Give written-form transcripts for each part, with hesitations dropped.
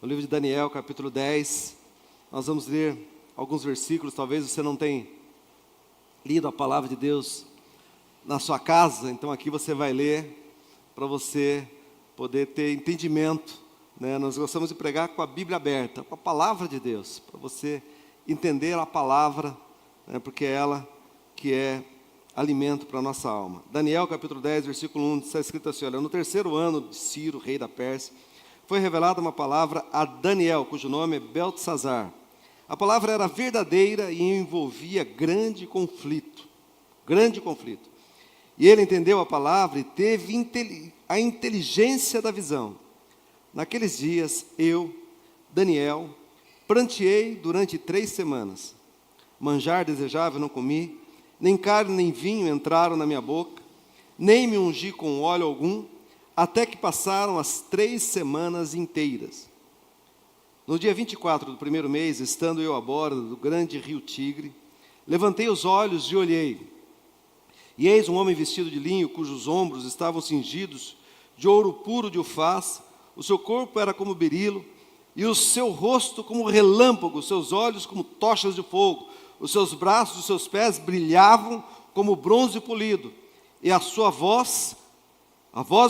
no livro de Daniel, capítulo 10. Nós vamos ler alguns versículos. Talvez você não tenha lido a palavra de Deus na sua casa, então aqui você vai ler para você poder ter entendimento, né? Nós gostamos de pregar com a Bíblia aberta, com a palavra de Deus, para você entender a palavra, né? Porque é ela que é alimento para a nossa alma. Daniel capítulo 10, versículo 1, está escrito assim: olha, no terceiro ano de Ciro, rei da Pérsia, foi revelada uma palavra a Daniel, cujo nome é Beltesazar. A palavra era verdadeira e envolvia grande conflito. E ele entendeu a palavra e teve a inteligência da visão. Naqueles dias, eu, Daniel, pranteei durante 3 semanas. Manjar desejável não comi, nem carne nem vinho entraram na minha boca, nem me ungi com óleo algum, até que passaram as 3 semanas inteiras. No dia 24 do primeiro mês, estando eu à borda do grande rio Tigre, levantei os olhos e olhei. E eis um homem vestido de linho, cujos ombros estavam cingidos de ouro puro de Ufaz, o seu corpo era como berilo, e o seu rosto como relâmpago, os seus olhos como tochas de fogo, os seus braços e os seus pés brilhavam como bronze polido, e a voz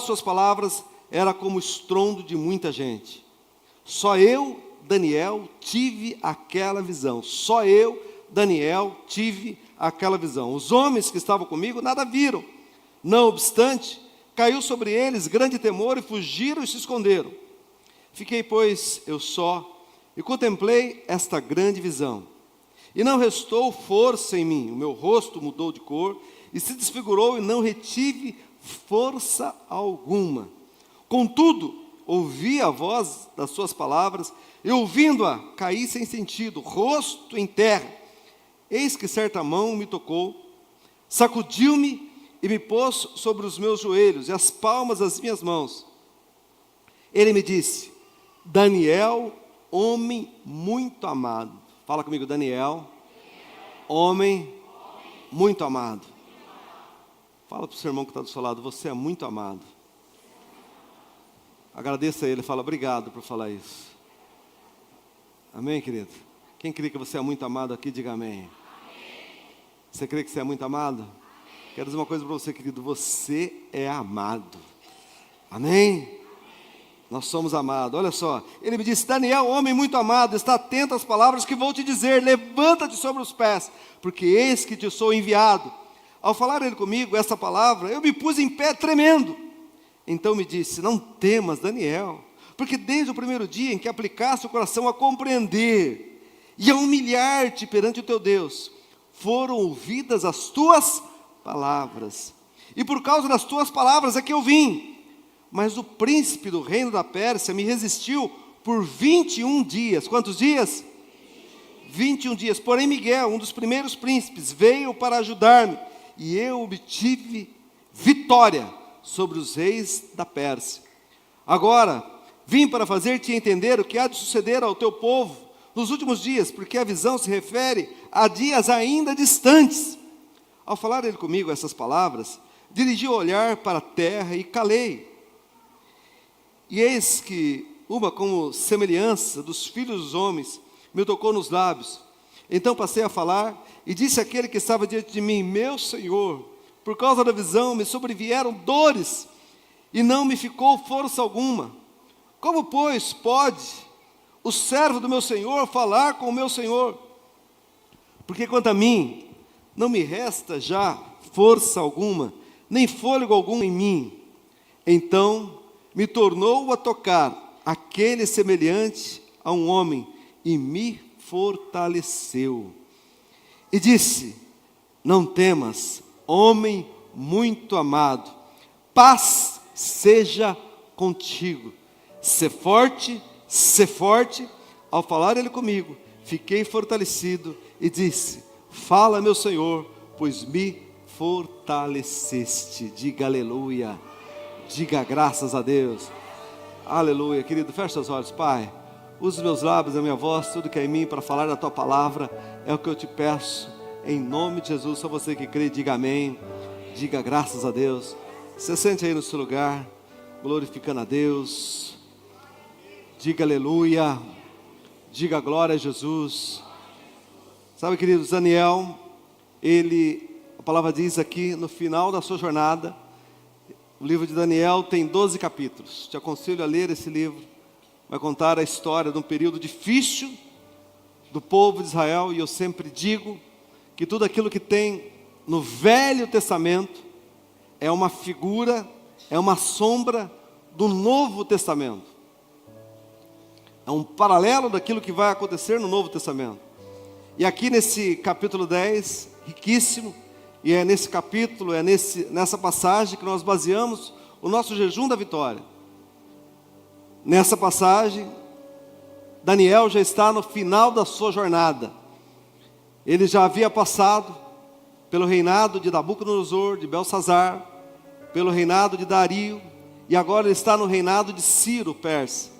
de suas palavras era como o estrondo de muita gente. Só eu, Daniel, tive aquela visão. Só eu, Daniel, tive aquela visão. Os homens que estavam comigo nada viram. Não obstante, caiu sobre eles grande temor e fugiram e se esconderam. Fiquei, pois, eu só e contemplei esta grande visão. E não restou força em mim. O meu rosto mudou de cor e se desfigurou e não retive força alguma. Contudo, ouvi a voz das suas palavras e, ouvindo-a, caí sem sentido, rosto em terra. Eis que certa mão me tocou, sacudiu-me e me pôs sobre os meus joelhos e as palmas das minhas mãos. Ele me disse: Daniel, homem muito amado. Fala comigo, Daniel, homem muito amado. Fala para o seu irmão que está do seu lado: você é muito amado. Agradeça a ele, fala: obrigado por falar isso. Amém, querido? Quem crê que você é muito amado aqui, diga amém. Você crê que você é muito amado? Quero dizer uma coisa para você, querido: você é amado. Amém? Nós somos amados. Olha só, ele me disse: Daniel, homem muito amado, está atento às palavras que vou te dizer, levanta-te sobre os pés, porque eis que te sou enviado. Ao falar ele comigo essa palavra, eu me pus em pé tremendo. Então me disse: não temas, Daniel, porque desde o primeiro dia em que aplicaste o coração a compreender e a humilhar-te perante o teu Deus, foram ouvidas as tuas palavras. E por causa das tuas palavras é que eu vim. Mas o príncipe do reino da Pérsia me resistiu por 21 dias. Quantos dias? 21 dias. Porém Miguel, um dos primeiros príncipes, veio para ajudar-me, e eu obtive vitória sobre os reis da Pérsia. Agora, vim para fazer-te entender o que há de suceder ao teu povo nos últimos dias, porque a visão se refere a dias ainda distantes. Ao falar ele comigo essas palavras, dirigi o olhar para a terra e calei. E eis que uma como semelhança dos filhos dos homens me tocou nos lábios. Então passei a falar e disse àquele que estava diante de mim: meu Senhor, por causa da visão me sobrevieram dores e não me ficou força alguma. Como, pois, pode o servo do meu Senhor falar com o meu Senhor? Porque quanto a mim, não me resta já força alguma, nem fôlego algum em mim. Então me tornou a tocar aquele semelhante a um homem e me fortaleceu. E disse: não temas, homem muito amado, paz seja contigo. Sê forte, sê forte. Ao falar ele comigo, fiquei fortalecido e disse: fala, meu Senhor, pois me fortaleceste. Diga aleluia. Diga graças a Deus. Aleluia. Querido, fecha os olhos. Pai, use os meus lábios, a minha voz, tudo que é em mim para falar da tua palavra. É o que eu te peço, em nome de Jesus. Só você que crê, diga amém. Diga graças a Deus. Você sente aí no seu lugar, glorificando a Deus. Diga aleluia. Diga glória a Jesus. Sabe, queridos, Daniel, a palavra diz aqui, no final da sua jornada, o livro de Daniel tem 12 capítulos. Te aconselho a ler esse livro. Vai contar a história de um período difícil do povo de Israel. E eu sempre digo que tudo aquilo que tem no Velho Testamento é uma figura, é uma sombra do Novo Testamento. É um paralelo daquilo que vai acontecer no Novo Testamento. E aqui nesse capítulo 10, riquíssimo, e é nesse capítulo, nessa passagem que nós baseamos o nosso jejum da vitória. Nessa passagem, Daniel já está no final da sua jornada. Ele já havia passado pelo reinado de Nabucodonosor, de Belsazar, pelo reinado de Dario, e agora ele está no reinado de Ciro, persa.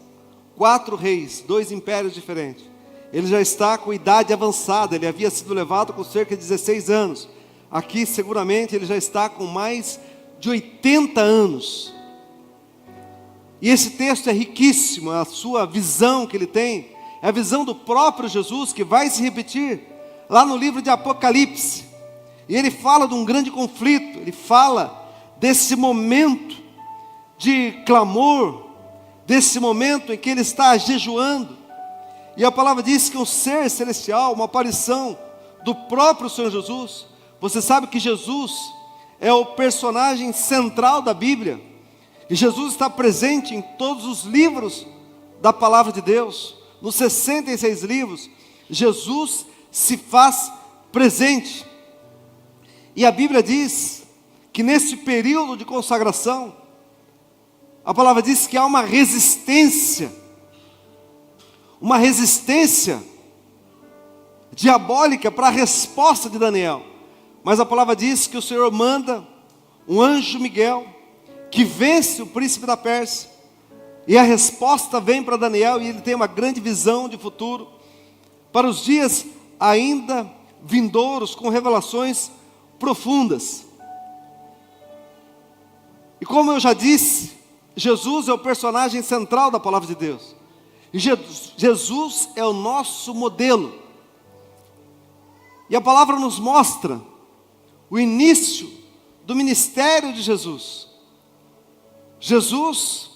4 reis, 2 impérios diferentes. Ele já está com idade avançada, ele havia sido levado com cerca de 16 anos. Aqui seguramente ele já está com mais de 80 anos. E esse texto é riquíssimo, a sua visão que ele tem, é a visão do próprio Jesus, que vai se repetir lá no livro de Apocalipse. E ele fala de um grande conflito, ele fala desse momento de clamor, desse momento em que ele está jejuando. E a palavra diz que um ser celestial, uma aparição do próprio Senhor Jesus. Você sabe que Jesus é o personagem central da Bíblia. E Jesus está presente em todos os livros da palavra de Deus. Nos 66 livros, Jesus se faz presente. E a Bíblia diz que nesse período de consagração, a palavra diz que há uma resistência diabólica para a resposta de Daniel. Mas a palavra diz que o Senhor manda um anjo Miguel, que vence o príncipe da Pérsia, e a resposta vem para Daniel, e ele tem uma grande visão de futuro, para os dias ainda vindouros, com revelações profundas. E como eu já disse, Jesus é o personagem central da palavra de Deus. E Jesus é o nosso modelo. E a palavra nos mostra o início do ministério de Jesus. Jesus,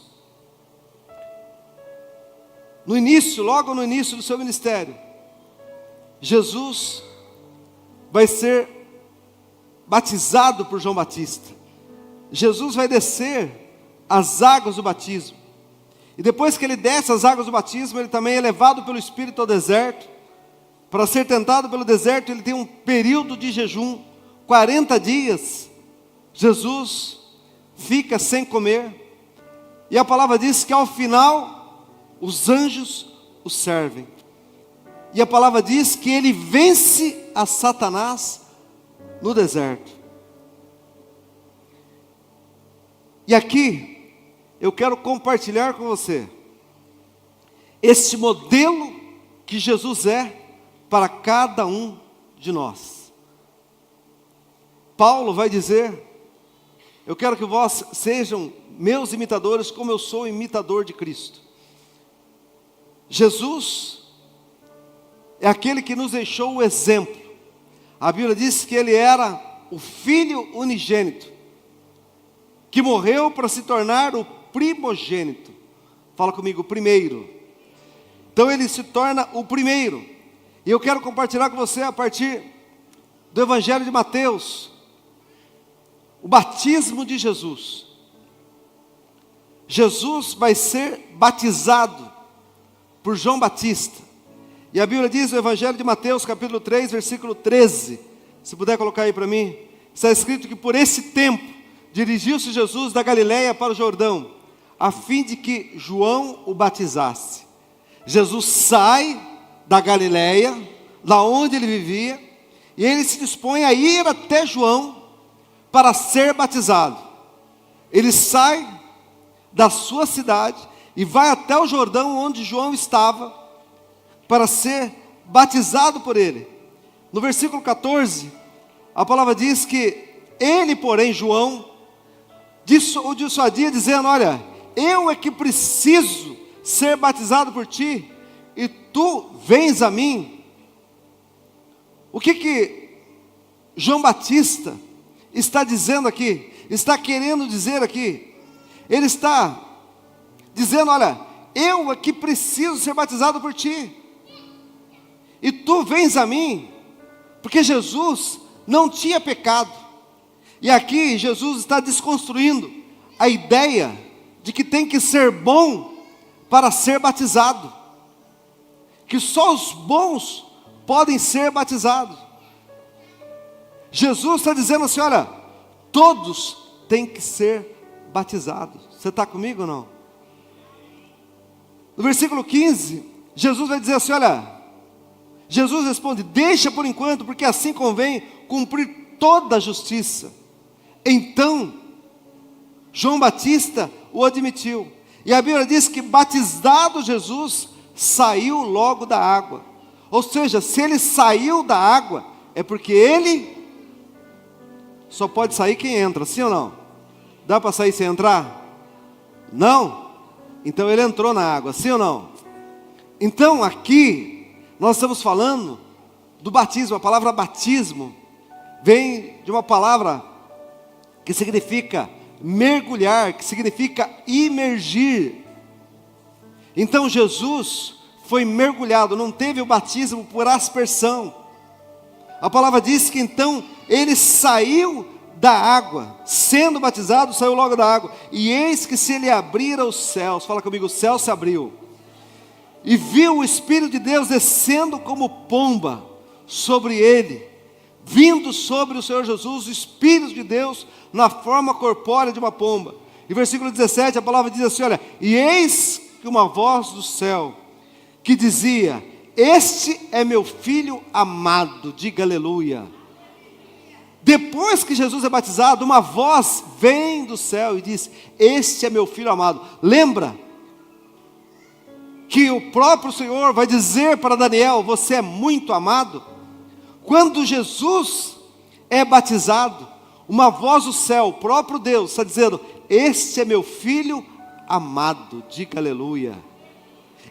logo no início do seu ministério, Jesus vai ser batizado por João Batista. Jesus vai descer as águas do batismo. E depois que ele desce as águas do batismo, ele também é levado pelo Espírito ao deserto. Para ser tentado pelo deserto, ele tem um período de jejum, 40 dias. Jesus fica sem comer. E a palavra diz que ao final, os anjos o servem. E a palavra diz que ele vence a Satanás no deserto. E aqui, eu quero compartilhar com você esse modelo que Jesus é para cada um de nós. Paulo vai dizer: eu quero que vós sejam meus imitadores, como eu sou imitador de Cristo. Jesus é aquele que nos deixou o exemplo. A Bíblia diz que ele era o Filho unigênito, que morreu para se tornar o primogênito. Fala comigo, primeiro. Então ele se torna o primeiro. E eu quero compartilhar com você a partir do Evangelho de Mateus, o batismo de Jesus. Jesus vai ser batizado por João Batista. E a Bíblia diz no Evangelho de Mateus, capítulo 3, versículo 13. Se puder colocar aí para mim. Está escrito que por esse tempo dirigiu-se Jesus da Galileia para o Jordão, a fim de que João o batizasse. Jesus sai da Galileia, da onde ele vivia, e ele se dispõe a ir até João para ser batizado. Ele sai da sua cidade e vai até o Jordão onde João estava para ser batizado por ele. No versículo 14, a palavra diz que ele, porém, João, o dissuadia dizendo: olha, eu é que preciso ser batizado por ti, e tu vens a mim. O que João Batista está dizendo aqui? Está querendo dizer aqui? Ele está dizendo: olha, eu aqui preciso ser batizado por ti, e tu vens a mim, porque Jesus não tinha pecado. E aqui Jesus está desconstruindo a ideia de que tem que ser bom para ser batizado, que só os bons podem ser batizados. Jesus está dizendo assim: olha, todos têm que ser batizados. Você está comigo ou não? No versículo 15, Jesus vai dizer assim: olha, Jesus responde: deixa por enquanto, porque assim convém cumprir toda a justiça. Então, João Batista o admitiu. E a Bíblia diz que, batizado Jesus, saiu logo da água. Ou seja, se ele saiu da água, é porque ele só pode sair quem entra, sim ou não? Dá para sair sem entrar? Não? Então ele entrou na água, sim ou não? Então aqui, nós estamos falando do batismo. A palavra batismo vem de uma palavra que significa mergulhar, que significa imergir. Então Jesus foi mergulhado, não teve o batismo por aspersão. A palavra diz que então ele saiu da água, sendo batizado, saiu logo da água, e eis que se lhe abriram os céus. Fala comigo: o céu se abriu, e viu o Espírito de Deus descendo como pomba sobre ele. Vindo sobre o Senhor Jesus, o Espírito de Deus na forma corpórea de uma pomba. E versículo 17, a palavra diz assim: olha, e eis que uma voz do céu que dizia: este é meu filho amado, diga aleluia. Depois que Jesus é batizado, uma voz vem do céu e diz: este é meu filho amado. Lembra que o próprio Senhor vai dizer para Daniel: você é muito amado? Quando Jesus é batizado, uma voz do céu, o próprio Deus, está dizendo: este é meu filho amado, diga aleluia,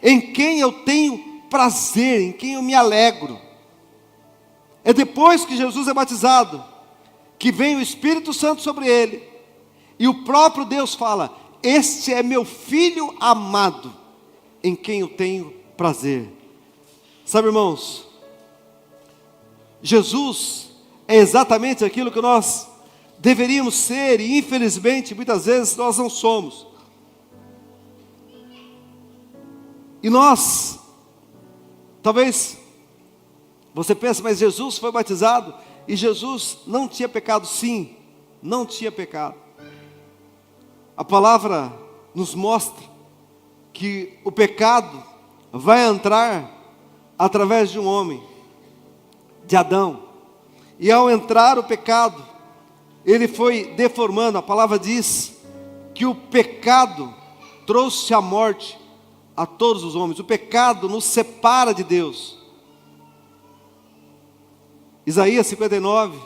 em quem eu tenho prazer, em quem eu me alegro. É depois que Jesus é batizado, que vem o Espírito Santo sobre ele, e o próprio Deus fala: este é meu filho amado, em quem eu tenho prazer. Sabe, irmãos, Jesus é exatamente aquilo que nós deveríamos ser, e infelizmente muitas vezes nós não somos. E nós, talvez você pense: mas Jesus foi batizado e Jesus não tinha pecado. Sim, não tinha pecado. A palavra nos mostra que o pecado vai entrar através de um homem, de Adão. E ao entrar o pecado, ele foi deformando. A palavra diz que o pecado trouxe a morte a todos os homens. O pecado nos separa de Deus. Isaías 59,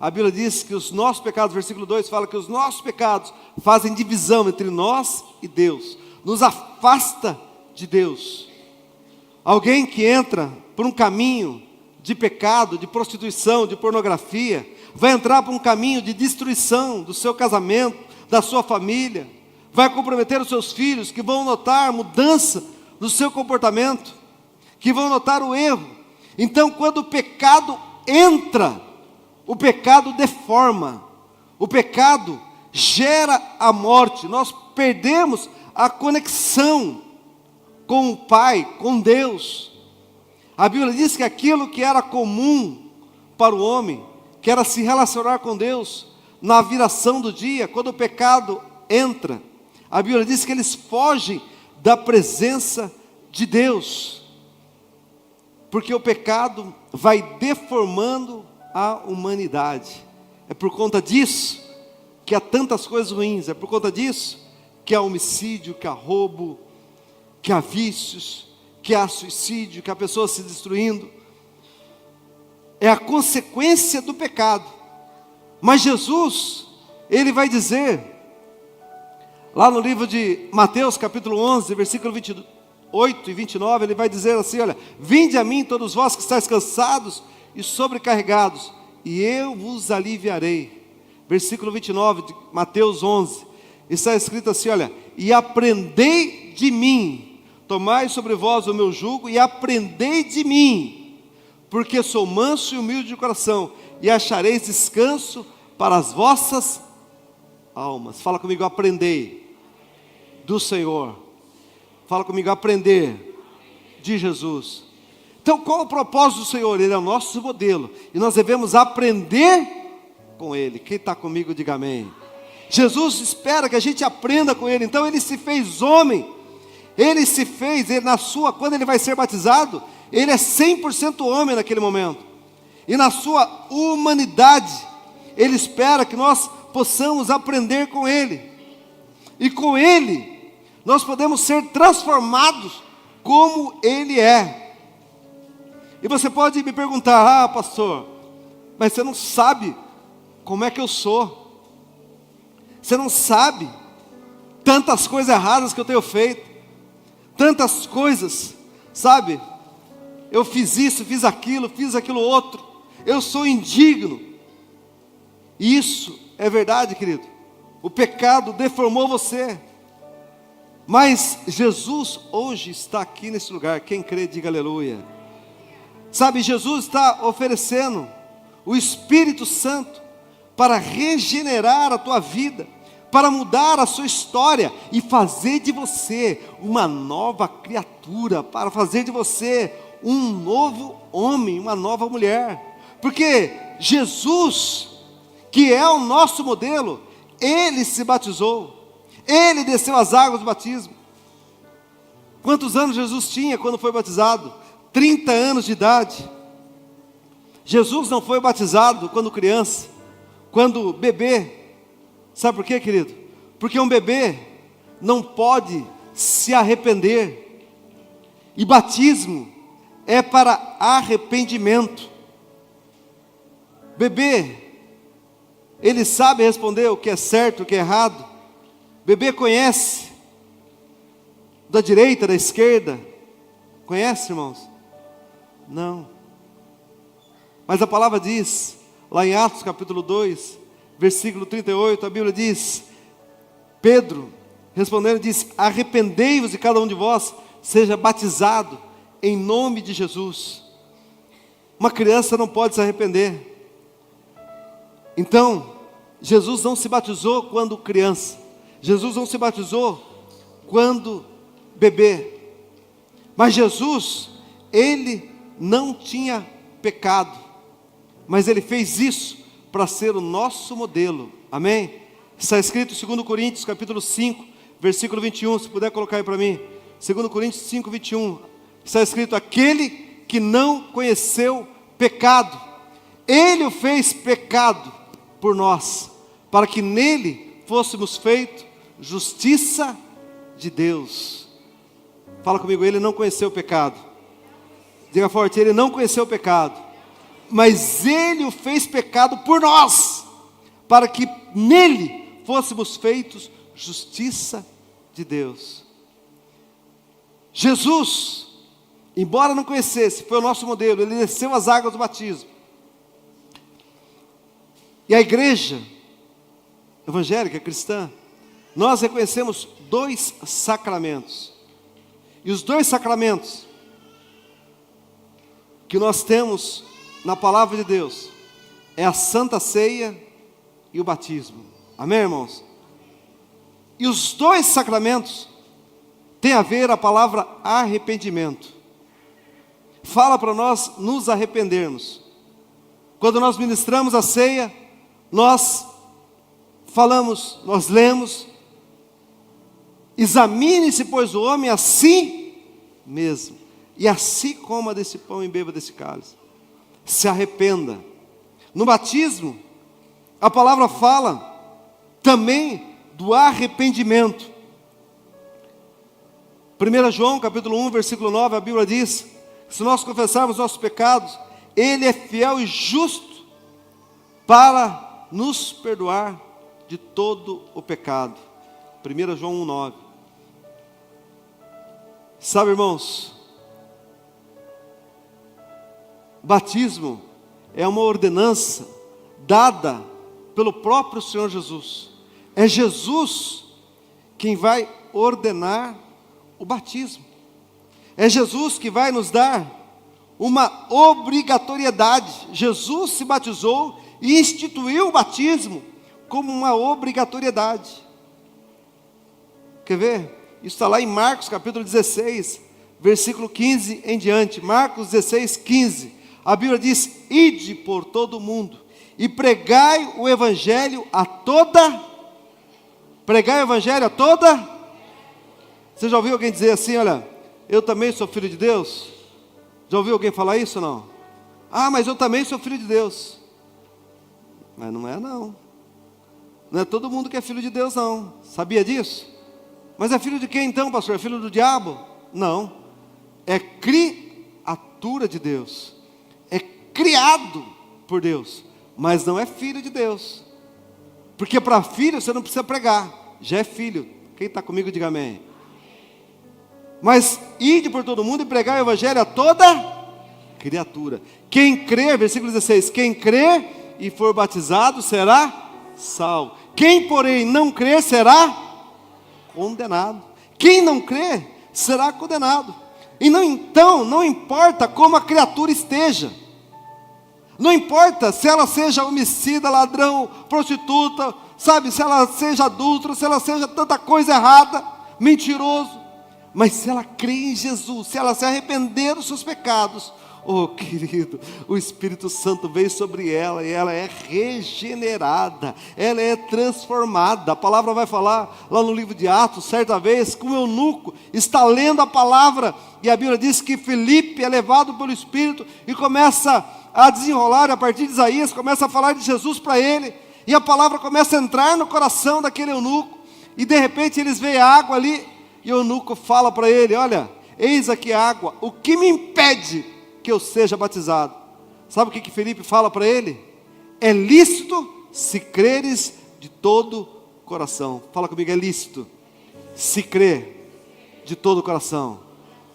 a Bíblia diz que os nossos pecados, versículo 2, fala que os nossos pecados fazem divisão entre nós e Deus, nos afasta de Deus. Alguém que entra por um caminho de pecado, de prostituição, de pornografia, vai entrar por um caminho de destruição do seu casamento, da sua família, vai comprometer os seus filhos, que vão notar mudança no seu comportamento, que vão notar o erro. Então, quando o pecado entra, o pecado deforma, o pecado gera a morte. Nós perdemos a conexão com o Pai, com Deus. A Bíblia diz que aquilo que era comum para o homem, que era se relacionar com Deus, na viração do dia, quando o pecado entra, a Bíblia diz que eles fogem da presença de Deus, porque o pecado vai deformando a humanidade. É por conta disso que há tantas coisas ruins, é por conta disso que há homicídio, que há roubo, que há vícios, que há suicídio, que há pessoas se destruindo. É a consequência do pecado. Mas Jesus, Ele vai dizer Lá no livro de Mateus, capítulo 11, versículo 28 e 29, ele vai dizer assim, olha: vinde a mim todos vós que estáis cansados e sobrecarregados, e eu vos aliviarei. Versículo 29 de Mateus 11, está escrito assim, olha: e aprendei de mim, tomai sobre vós o meu jugo e aprendei de mim, porque sou manso e humilde de coração, e achareis descanso para as vossas almas. Fala comigo: aprendei do Senhor. Fala comigo: aprender de Jesus. Então, qual o propósito do Senhor? Ele é o nosso modelo, e nós devemos aprender com Ele. Quem está comigo, diga amém. Jesus espera que a gente aprenda com Ele. Então Ele se fez homem. Quando Ele vai ser batizado, Ele é 100% homem naquele momento. E na sua humanidade, Ele espera que nós possamos aprender com Ele. E com Ele, nós podemos ser transformados como Ele é. E você pode me perguntar: ah, pastor, mas você não sabe como é que eu sou. Você não sabe tantas coisas erradas que eu tenho feito, tantas coisas, sabe? Eu fiz isso, fiz aquilo outro. Eu sou indigno. Isso é verdade, querido. O pecado deformou você. Mas Jesus hoje está aqui nesse lugar. Quem crê, diga aleluia. Sabe, Jesus está oferecendo o Espírito Santo para regenerar a tua vida, para mudar a sua história e fazer de você uma nova criatura, para fazer de você um novo homem, uma nova mulher. Porque Jesus, que é o nosso modelo, Ele se batizou, Ele desceu as águas do batismo. Quantos anos Jesus tinha quando foi batizado? 30 anos de idade. Jesus não foi batizado quando criança, quando bebê. Sabe por quê, querido? Porque um bebê não pode se arrepender. E batismo é para arrependimento. Bebê, ele sabe responder o que é certo, o que é errado. Bebê conhece da direita, da esquerda. Conhece, irmãos? Não. Mas a palavra diz, lá em Atos capítulo 2, versículo 38, a Bíblia diz: Pedro, respondendo, diz: arrependei-vos e cada um de vós seja batizado em nome de Jesus. Uma criança não pode se arrepender. Então, Jesus não se batizou quando criança. Jesus não se batizou quando bebê. Mas Jesus, Ele não tinha pecado. Mas Ele fez isso para ser o nosso modelo. Amém? Está escrito em 2 Coríntios capítulo 5, versículo 21. Se puder colocar aí para mim. 2 Coríntios 5, 21. Está escrito: aquele que não conheceu pecado, Ele o fez pecado por nós, para que nele fôssemos feitos justiça de Deus. Fala comigo: Ele não conheceu o pecado. Diga forte: Ele não conheceu o pecado, mas Ele o fez pecado por nós, para que nele fôssemos feitos justiça de Deus. Jesus, embora não conhecesse, foi o nosso modelo. Ele desceu as águas do batismo. E a igreja evangélica cristã, nós reconhecemos 2 sacramentos. E os 2 sacramentos que nós temos na palavra de Deus é a Santa Ceia e o batismo. Amém, irmãos? E os 2 sacramentos têm a ver a palavra arrependimento. Fala para nós nos arrependermos. Quando nós ministramos a ceia, nós falamos, nós lemos: examine-se, pois, o homem a si mesmo, e assim coma desse pão e beba desse cálice. Se arrependa. No batismo, a palavra fala também do arrependimento. 1 João capítulo 1, versículo 9, a Bíblia diz: se nós confessarmos nossos pecados, Ele é fiel e justo para nos perdoar de todo o pecado. 1 João 1,9. Sabe, irmãos, batismo é uma ordenança dada pelo próprio Senhor Jesus. É Jesus quem vai ordenar o batismo. É Jesus que vai nos dar uma obrigatoriedade. Jesus se batizou e instituiu o batismo como uma obrigatoriedade. Quer ver? Isso está lá em Marcos capítulo 16, versículo 15 em diante. Marcos 16, 15. A Bíblia diz: ide por todo o mundo e pregai o evangelho a toda. Pregai o evangelho a toda. Você já ouviu alguém dizer assim: olha, eu também sou filho de Deus? Já ouviu alguém falar isso ou não? Ah, mas eu também sou filho de Deus. Mas não é não. Não é todo mundo que é filho de Deus não. Sabia disso? Mas é filho de quem então, pastor? É filho do diabo? Não. É criatura de Deus. É criado por Deus. Mas não é filho de Deus. Porque para filho você não precisa pregar. Já é filho. Quem está comigo, diga amém. Mas ide por todo mundo e pregar o evangelho a toda criatura. Quem crê, versículo 16, quem crê e for batizado será salvo. Quem, porém, não crê será condenado. Quem não crê será condenado. E não, então, não importa como a criatura esteja. Não importa se ela seja homicida, ladrão, prostituta, sabe, se ela seja adúltera, se ela seja tanta coisa errada, mentiroso. Mas se ela crê em Jesus, se ela se arrepender dos seus pecados, oh querido, o Espírito Santo veio sobre ela e ela é regenerada, ela é transformada. A palavra vai falar lá no livro de Atos, certa vez, que o eunuco está lendo a palavra, e a Bíblia diz que Filipe é levado pelo Espírito e começa a desenrolar, a partir de Isaías, começa a falar de Jesus para ele, e a palavra começa a entrar no coração daquele eunuco, e de repente eles veem a água ali, e o eunuco fala para ele: olha, eis aqui a água, o que me impede que eu seja batizado? Sabe o que Filipe fala para ele? É lícito se creres de todo coração. Fala comigo, é lícito se crer de todo coração.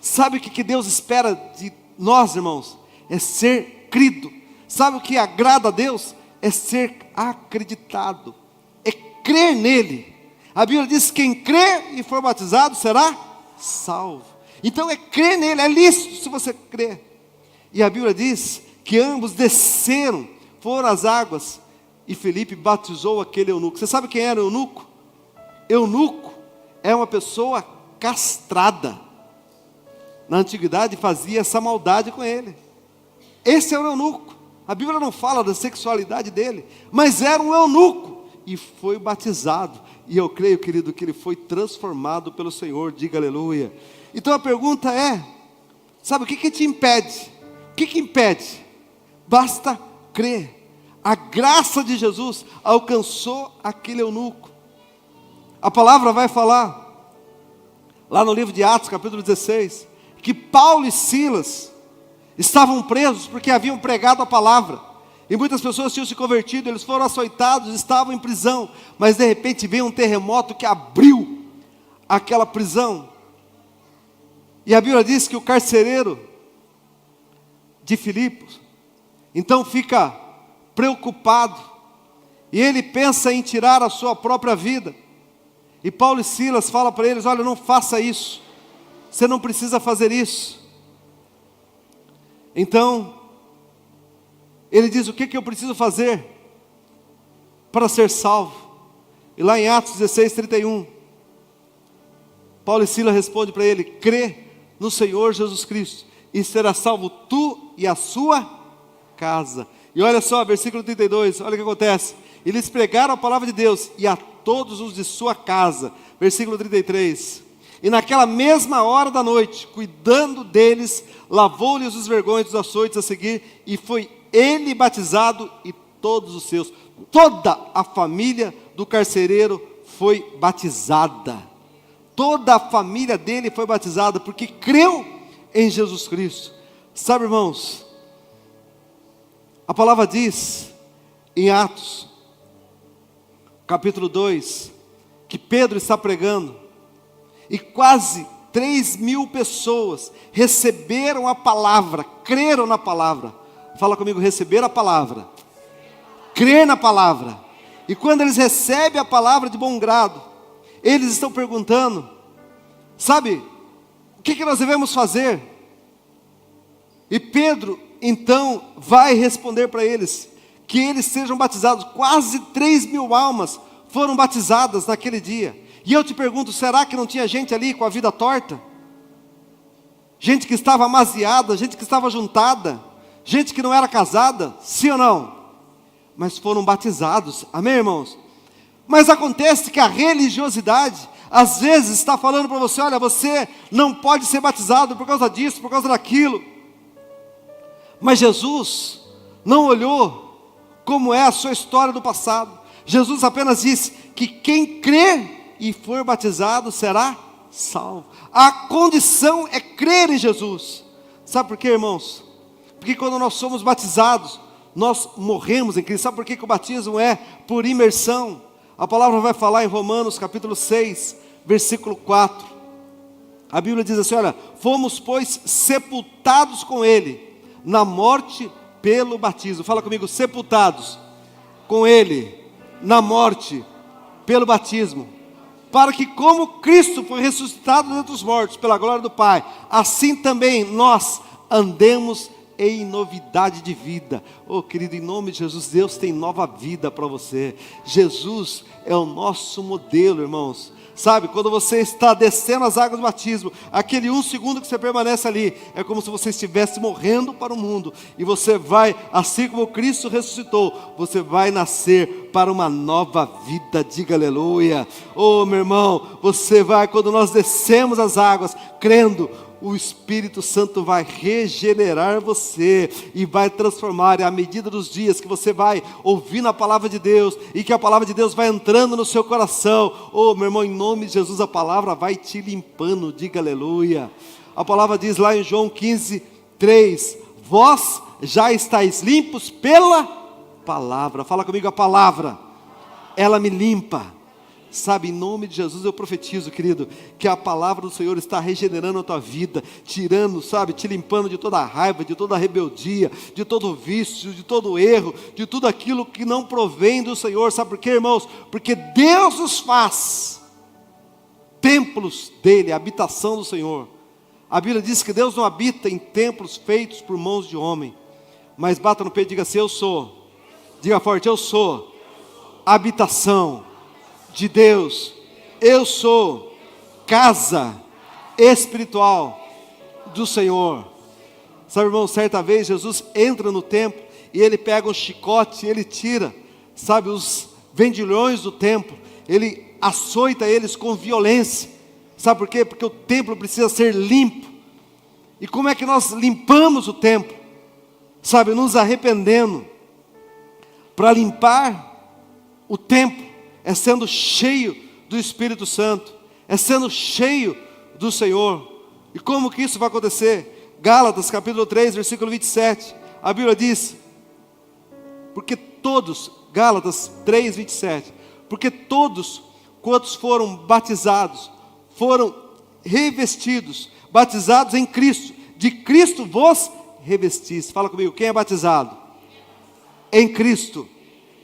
Sabe o que Deus espera de nós, irmãos? É ser crido. Sabe o que agrada a Deus? É ser acreditado, é crer nele. A Bíblia diz que quem crê e for batizado será salvo. Então é crer nele, é lícito se você crer. E a Bíblia diz que ambos desceram, foram às águas, e Filipe batizou aquele eunuco. Você sabe quem era o eunuco? Eunuco é uma pessoa castrada. Na antiguidade fazia essa maldade com ele. Esse era o eunuco. A Bíblia não fala da sexualidade dele, mas era um eunuco e foi batizado. E eu creio, querido, que ele foi transformado pelo Senhor. Diga aleluia. Então a pergunta é: sabe o que te impede? O que impede? Basta crer. A graça de Jesus alcançou aquele eunuco. A palavra vai falar lá no livro de Atos, capítulo 16, que Paulo e Silas estavam presos porque haviam pregado a palavra. E muitas pessoas tinham se convertido, eles foram açoitados, estavam em prisão. Mas de repente veio um terremoto que abriu aquela prisão. E a Bíblia diz que o carcereiro de Filipos, então fica preocupado. E ele pensa em tirar a sua própria vida. E Paulo e Silas falam para eles: olha, não faça isso. Você não precisa fazer isso. Então ele diz: o que eu preciso fazer para ser salvo? E lá em Atos 16, 31, Paulo e Silas respondem para ele: crê no Senhor Jesus Cristo, e será salvo tu e a sua casa. E olha só, versículo 32, olha o que acontece. Eles pregaram a palavra de Deus, e a todos os de sua casa. Versículo 33. E naquela mesma hora da noite, cuidando deles, lavou-lhes os vergões dos açoites a seguir, e foi ele batizado e todos os seus. Toda a família do carcereiro foi batizada. Toda a família dele foi batizada, porque creu em Jesus Cristo. Sabe, irmãos, a palavra diz em Atos, capítulo 2, que Pedro está pregando, e quase 3.000 pessoas receberam a palavra, creram na palavra. Fala comigo, receber a palavra, crer na palavra. E quando eles recebem a palavra de bom grado, eles estão perguntando, sabe, o que nós devemos fazer? E Pedro, então, vai responder para eles, que eles sejam batizados. Quase 3.000 almas foram batizadas naquele dia. E eu te pergunto, será que não tinha gente ali com a vida torta? Gente que estava amaziada, gente que estava juntada, gente que não era casada, sim ou não? Mas foram batizados, amém, irmãos? Mas acontece que a religiosidade, às vezes está falando para você, olha, você não pode ser batizado por causa disso, por causa daquilo. Mas Jesus não olhou como é a sua história do passado. Jesus apenas disse que quem crer e for batizado será salvo. A condição é crer em Jesus. Sabe por quê, irmãos? Porque quando nós somos batizados, nós morremos em Cristo. Sabe por quê que o batismo é por imersão? A palavra vai falar em Romanos capítulo 6, versículo 4. A Bíblia diz assim, olha, fomos pois sepultados com Ele na morte pelo batismo. Fala comigo, sepultados com Ele na morte pelo batismo, para que como Cristo foi ressuscitado dentre os mortos pela glória do Pai, assim também nós andemos em novidade de vida. Oh querido, em nome de Jesus, Deus tem nova vida para você. Jesus é o nosso modelo, irmãos. Sabe, quando você está descendo as águas do batismo, aquele 1 segundo que você permanece ali, é como se você estivesse morrendo para o mundo, e você vai, assim como Cristo ressuscitou, você vai nascer para uma nova vida, diga aleluia. Oh meu irmão, você vai, quando nós descemos as águas, crendo, o Espírito Santo vai regenerar você e vai transformar, e à medida dos dias que você vai ouvindo a palavra de Deus, e que a palavra de Deus vai entrando no seu coração, oh meu irmão, em nome de Jesus, a palavra vai te limpando, diga aleluia. A palavra diz lá em João 15, 3, vós já estáis limpos pela palavra. Fala comigo, a palavra, ela me limpa. Sabe, em nome de Jesus eu profetizo, querido, que a palavra do Senhor está regenerando a tua vida, tirando, sabe, te limpando de toda a raiva, de toda a rebeldia, de todo vício, de todo erro, de tudo aquilo que não provém do Senhor. Sabe por quê, irmãos? Porque Deus nos faz templos dele, a habitação do Senhor. A Bíblia diz que Deus não habita em templos feitos por mãos de homem. Mas bata no peito e diga assim, eu sou, diga forte, eu sou a habitação de Deus. Eu sou casa espiritual do Senhor. Sabe, irmão, certa vez Jesus entra no templo e ele pega um chicote e ele tira, sabe, os vendilhões do templo, ele açoita eles com violência. Sabe por quê? Porque o templo precisa ser limpo. E como é que nós limpamos o templo? Sabe, nos arrependendo. Para limpar o templo é sendo cheio do Espírito Santo, é sendo cheio do Senhor. E como que isso vai acontecer? Gálatas capítulo 3, versículo 27, a Bíblia diz, porque todos, Gálatas 3, 27, porque todos quantos foram batizados, foram revestidos, batizados em Cristo, de Cristo vos revestis. Fala comigo, quem é batizado? Em Cristo,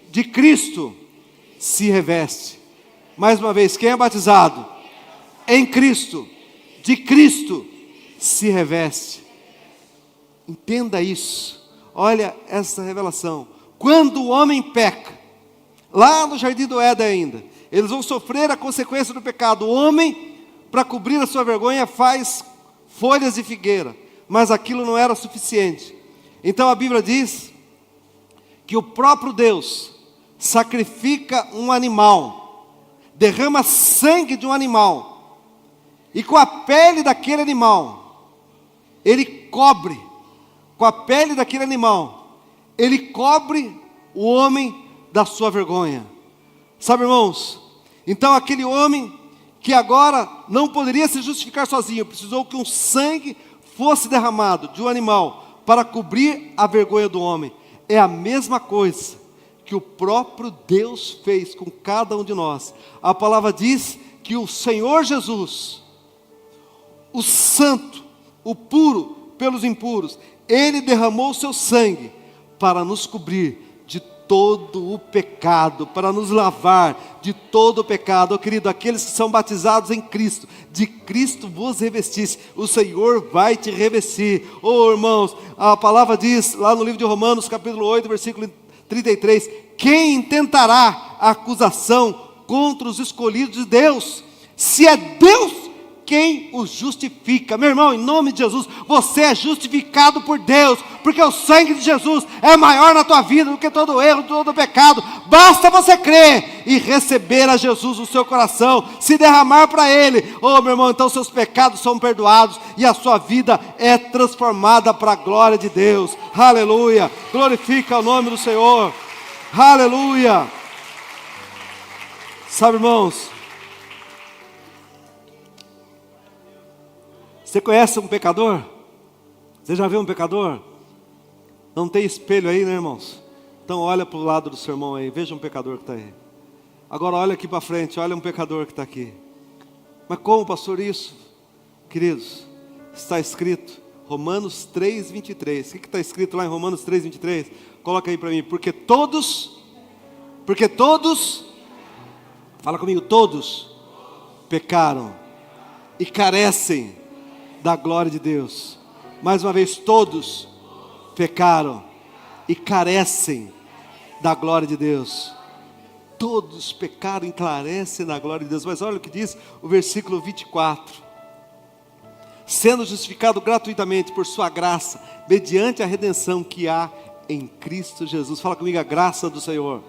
de Cristo se reveste. Mais uma vez, quem é batizado? Em Cristo, de Cristo se reveste. Entenda isso. Olha essa revelação. Quando o homem peca, lá no jardim do Éden ainda, eles vão sofrer a consequência do pecado. O homem, para cobrir a sua vergonha, faz folhas de figueira, mas aquilo não era suficiente. Então a Bíblia diz que o próprio Deus sacrifica um animal, derrama sangue de um animal, e com a pele daquele animal, ele cobre, com a pele daquele animal, ele cobre o homem da sua vergonha. Sabe, irmãos, então aquele homem que agora não poderia se justificar sozinho, precisou que um sangue fosse derramado de um animal para cobrir a vergonha do homem. É a mesma coisa que o próprio Deus fez com cada um de nós. A palavra diz que o Senhor Jesus, o santo, o puro pelos impuros, Ele derramou o seu sangue para nos cobrir de todo o pecado, para nos lavar de todo o pecado. Oh, querido, aqueles que são batizados em Cristo, de Cristo vos revestisse, o Senhor vai te revestir. Oh, irmãos, a palavra diz lá no livro de Romanos, capítulo 8, versículo 33, quem intentará a acusação contra os escolhidos de Deus? Se é Deus quem os justifica. Meu irmão, em nome de Jesus, você é justificado por Deus, porque o sangue de Jesus é maior na tua vida do que todo erro, todo pecado. Basta você crer e receber a Jesus no seu coração, se derramar para Ele. Oh, meu irmão, então seus pecados são perdoados e a sua vida é transformada para a glória de Deus. Aleluia, glorifica o nome do Senhor. Aleluia. Sabe, irmãos, você conhece um pecador? Você já viu um pecador? Não tem espelho aí, né, irmãos? Então olha para o lado do seu irmão aí, veja um pecador que está aí. Agora olha aqui para frente, olha um pecador que está aqui. Mas como, pastor, isso? Queridos, está escrito, Romanos 3, 23. O que está escrito lá em Romanos 3, 23? Coloca aí para mim. Porque todos, fala comigo, todos pecaram e carecem da glória de Deus. Mais uma vez, todos pecaram e carecem da glória de Deus. Todos pecaram e carecem da glória de Deus. Mas olha o que diz o versículo 24: sendo justificado gratuitamente por sua graça, mediante a redenção que há em Cristo Jesus. Fala comigo, a graça do Senhor.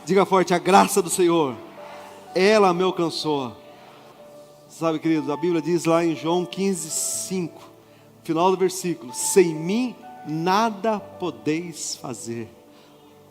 Diga forte, a graça do Senhor, ela me alcançou. Sabe, queridos, a Bíblia diz lá em João 15, 5, final do versículo: sem mim nada podeis fazer.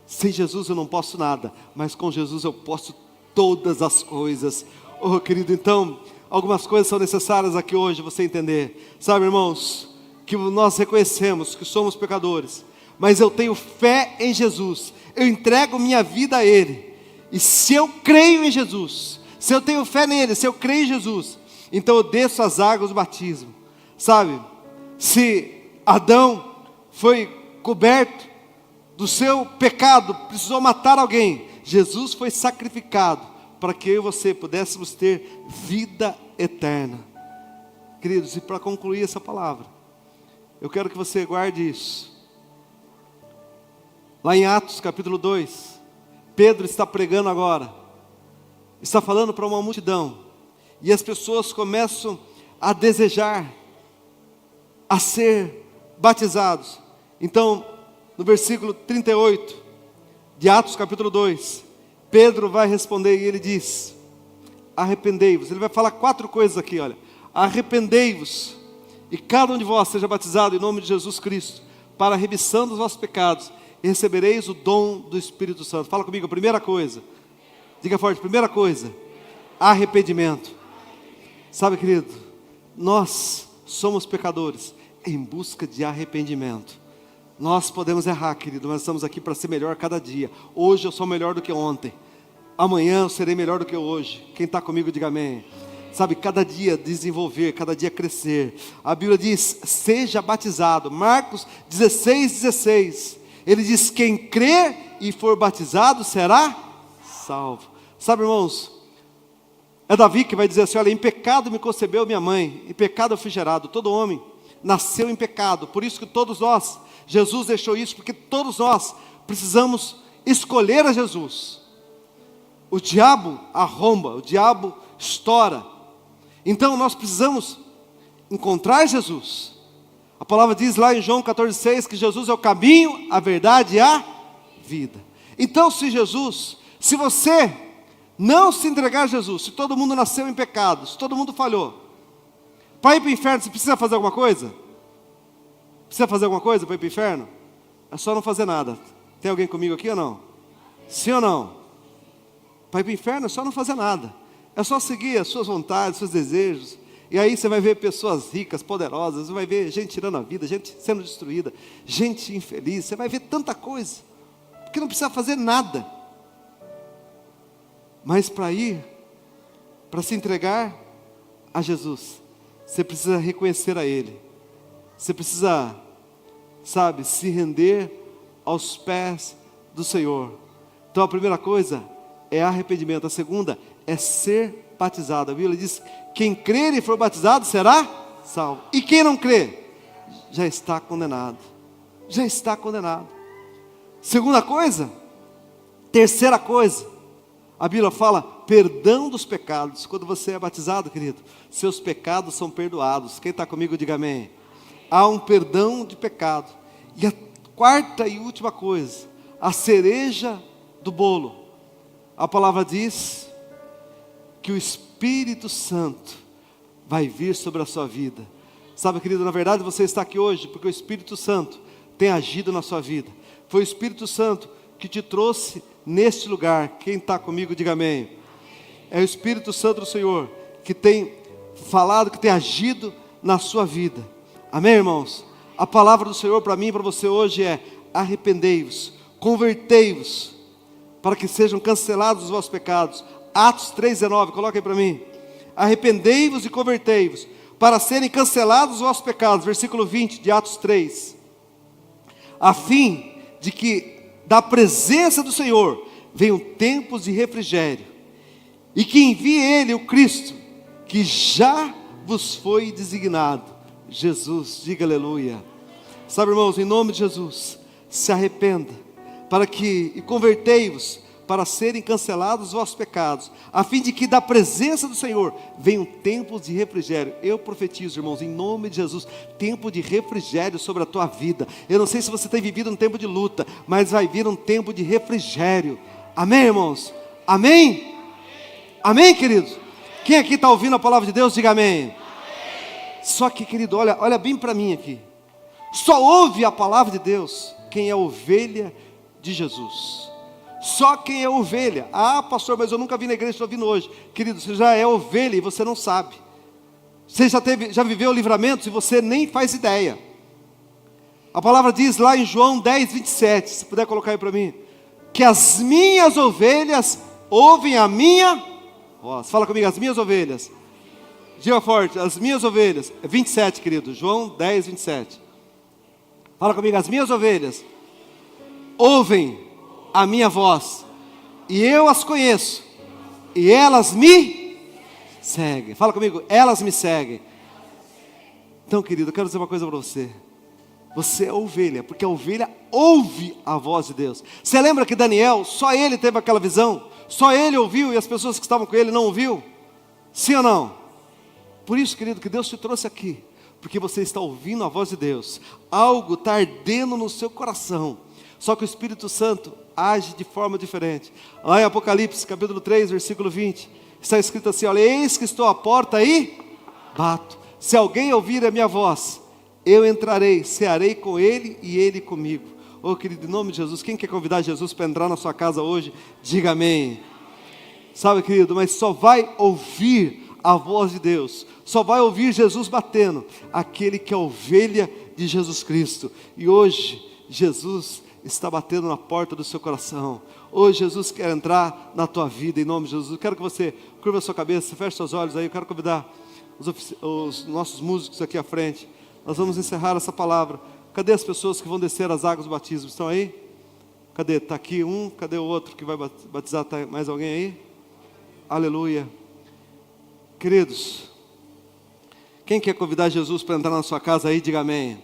Sem Jesus eu não posso nada, mas com Jesus eu posso todas as coisas. Oh, querido, então, algumas coisas são necessárias aqui hoje você entender. Sabe, irmãos, que nós reconhecemos que somos pecadores, mas eu tenho fé em Jesus, eu entrego minha vida a Ele, e se eu creio em Jesus, se eu tenho fé nele, se eu creio em Jesus, então eu desço as águas do batismo. Sabe, se Adão foi coberto do seu pecado, precisou matar alguém, Jesus foi sacrificado para que eu e você pudéssemos ter vida eterna. Queridos, e para concluir essa palavra, eu quero que você guarde isso. Lá em Atos capítulo 2, Pedro está pregando agora, está falando para uma multidão, e as pessoas começam a desejar a ser batizados. Então, no versículo 38 de Atos capítulo 2, Pedro vai responder e ele diz: arrependei-vos. Ele vai falar 4 coisas aqui, olha: arrependei-vos, e cada um de vós seja batizado em nome de Jesus Cristo, para a remissão dos vossos pecados, e recebereis o dom do Espírito Santo. Fala comigo, a primeira coisa, diga forte, primeira coisa, arrependimento. Sabe, querido, nós somos pecadores em busca de arrependimento. Nós podemos errar, querido, mas estamos aqui para ser melhor a cada dia. Hoje eu sou melhor do que ontem, amanhã eu serei melhor do que hoje. Quem está comigo, diga amém. Sabe, cada dia desenvolver, cada dia crescer. A Bíblia diz, seja batizado. Marcos 16, 16. Ele diz, quem crer e for batizado será salvo. Sabe, irmãos, é Davi que vai dizer assim, olha, em pecado me concebeu minha mãe, em pecado eu fui gerado. Todo homem nasceu em pecado, por isso que todos nós, Jesus deixou isso, porque todos nós precisamos escolher a Jesus. O diabo arromba, o diabo estoura. Então nós precisamos encontrar Jesus. A palavra diz lá em João 14,6 que Jesus é o caminho, a verdade e a vida. Então se você não se entregar a Jesus, se todo mundo nasceu em pecado, se todo mundo falhou, para ir para o inferno você precisa fazer alguma coisa? Precisa fazer alguma coisa para ir para o inferno? É só não fazer nada. Tem alguém comigo aqui ou não? Sim ou não? Para ir para o inferno é só não fazer nada. É só seguir as suas vontades, seus desejos. E aí você vai ver pessoas ricas, poderosas, você vai ver gente tirando a vida, gente sendo destruída, gente infeliz, você vai ver tanta coisa. que não precisa fazer nada. Mas para ir, para se entregar a Jesus, você precisa reconhecer a Ele. Você precisa, sabe, se render aos pés do Senhor. Então a primeira coisa é arrependimento. A segunda é ser batizado. A Bíblia diz: quem crer e for batizado será salvo. E quem não crê, já está condenado. Já está condenado. Segunda coisa, terceira coisa, a Bíblia fala perdão dos pecados. Quando você é batizado, querido, seus pecados são perdoados. Quem está comigo, diga amém. Há um perdão de pecado. E a quarta e última coisa, a cereja do bolo, a palavra diz que o Espírito Santo vai vir sobre a sua vida. Sabe, querido, na verdade você está aqui hoje porque o Espírito Santo tem agido na sua vida. Foi o Espírito Santo que te trouxe neste lugar. Quem está comigo, diga amém. É o Espírito Santo do Senhor que tem falado, que tem agido na sua vida. Amém, irmãos? A palavra do Senhor para mim e para você hoje é: arrependei-vos, convertei-vos, para que sejam cancelados os vossos pecados. Atos 3,19, coloca aí para mim. Arrependei-vos e convertei-vos, para serem cancelados os vossos pecados. Versículo 20 de Atos 3. A fim de que da presença do Senhor venham tempos de refrigério, e que envie Ele, o Cristo, que já vos foi designado. Jesus, diga aleluia. Sabe, irmãos, em nome de Jesus, se arrependa, e convertei-vos, para serem cancelados os vossos pecados, a fim de que da presença do Senhor venham tempos de refrigério. Eu profetizo, irmãos, em nome de Jesus, tempo de refrigério sobre a tua vida. Eu não sei se você tem vivido um tempo de luta, mas vai vir um tempo de refrigério. Amém, irmãos? Amém? Amém, queridos? Quem aqui está ouvindo a palavra de Deus, diga amém. Só que, querido, olha bem para mim aqui. Só ouve a palavra de Deus quem é ovelha de Jesus. Só quem é ovelha. Ah, pastor, mas eu nunca vi na igreja, estou vindo hoje. Querido, você já é ovelha e você não sabe. Você já viveu o livramento e você nem faz ideia. A palavra diz lá em João 10, 27, se puder colocar aí para mim, que as minhas ovelhas ouvem a minha voz. Fala comigo, as minhas ovelhas. Diga forte, as minhas ovelhas. 27, querido, João 10, 27. Fala comigo, as minhas ovelhas ouvem a minha voz, e eu as conheço, e elas me seguem. Fala comigo, elas me seguem. Então, querido, eu quero dizer uma coisa para você. Você é ovelha, porque a ovelha ouve a voz de Deus. Você lembra que Daniel, só ele teve aquela visão? Só ele ouviu e as pessoas que estavam com ele não ouviu? Sim ou não? Por isso, querido, que Deus te trouxe aqui, porque você está ouvindo a voz de Deus. Algo está ardendo no seu coração. Só que o Espírito Santo age de forma diferente. Lá em Apocalipse, capítulo 3, versículo 20, está escrito assim: olha, eis que estou à porta e bato. Se alguém ouvir a minha voz, eu entrarei, cearei com ele e ele comigo. Oh, querido, em nome de Jesus, quem quer convidar Jesus para entrar na sua casa hoje, diga amém. Sabe, querido, mas só vai ouvir a voz de Deus, só vai ouvir Jesus batendo aquele que é ovelha de Jesus Cristo. E hoje, Jesus está batendo na porta do seu coração. Hoje Jesus quer entrar na tua vida, em nome de Jesus. Eu quero que você curva a sua cabeça, feche seus olhos aí. Eu quero convidar os nossos músicos aqui à frente. Nós vamos encerrar essa palavra. Cadê as pessoas que vão descer as águas do batismo? Estão aí? Cadê? Está aqui um, cadê o outro que vai batizar? Está mais alguém aí? Aleluia. Queridos, quem quer convidar Jesus para entrar na sua casa aí, diga amém.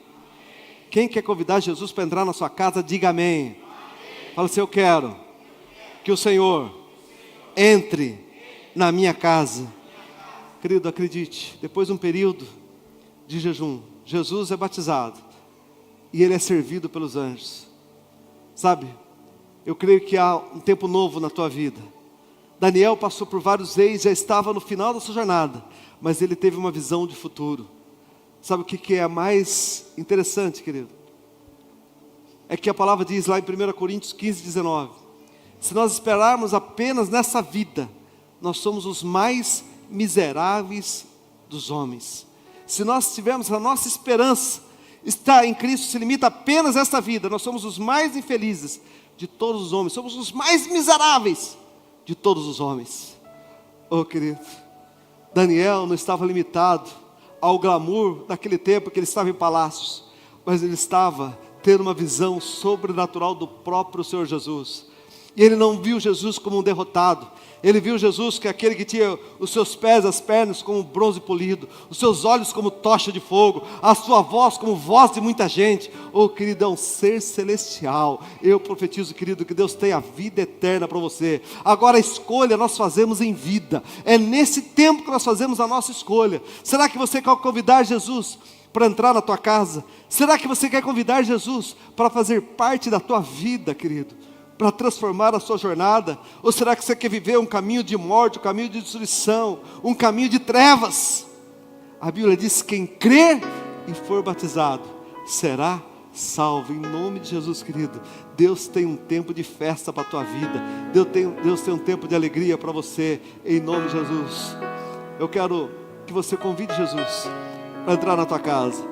Quem quer convidar Jesus para entrar na sua casa, diga amém. Fala assim: eu quero que o Senhor entre na minha casa. Querido, acredite, depois de um período de jejum, Jesus é batizado e Ele é servido pelos anjos. Sabe, eu creio que há um tempo novo na tua vida. Daniel passou por vários reis, já estava no final da sua jornada, mas ele teve uma visão de futuro. Sabe o que é mais interessante, querido? É que a palavra diz lá em 1 Coríntios 15, 19: se nós esperarmos apenas nessa vida, nós somos os mais miseráveis dos homens. Se nós tivermos a nossa esperança está em Cristo, se limita apenas a esta vida, nós somos os mais infelizes. de todos os homens, somos os mais miseráveis de todos os homens. Oh, querido, Daniel não estava limitado ao glamour daquele tempo que ele estava em palácios, mas ele estava tendo uma visão sobrenatural do próprio Senhor Jesus. E ele não viu Jesus como um derrotado. Ele viu Jesus que é aquele que tinha os seus pés, as pernas como bronze polido, os seus olhos como tocha de fogo, a sua voz como voz de muita gente. Oh, querido, é um ser celestial. Eu profetizo, querido, que Deus tem a vida eterna para você. Agora a escolha nós fazemos em vida. É nesse tempo que nós fazemos a nossa escolha. Será que você quer convidar Jesus para entrar na tua casa? Será que você quer convidar Jesus para fazer parte da tua vida, querido? Para transformar a sua jornada? Ou será que você quer viver um caminho de morte, um caminho de destruição, um caminho de trevas? A Bíblia diz: quem crer e for batizado será salvo. Em nome de Jesus, querido, Deus tem um tempo de festa para a tua vida. Deus tem um tempo de alegria para você, em nome de Jesus. Eu quero que você convide Jesus para entrar na tua casa.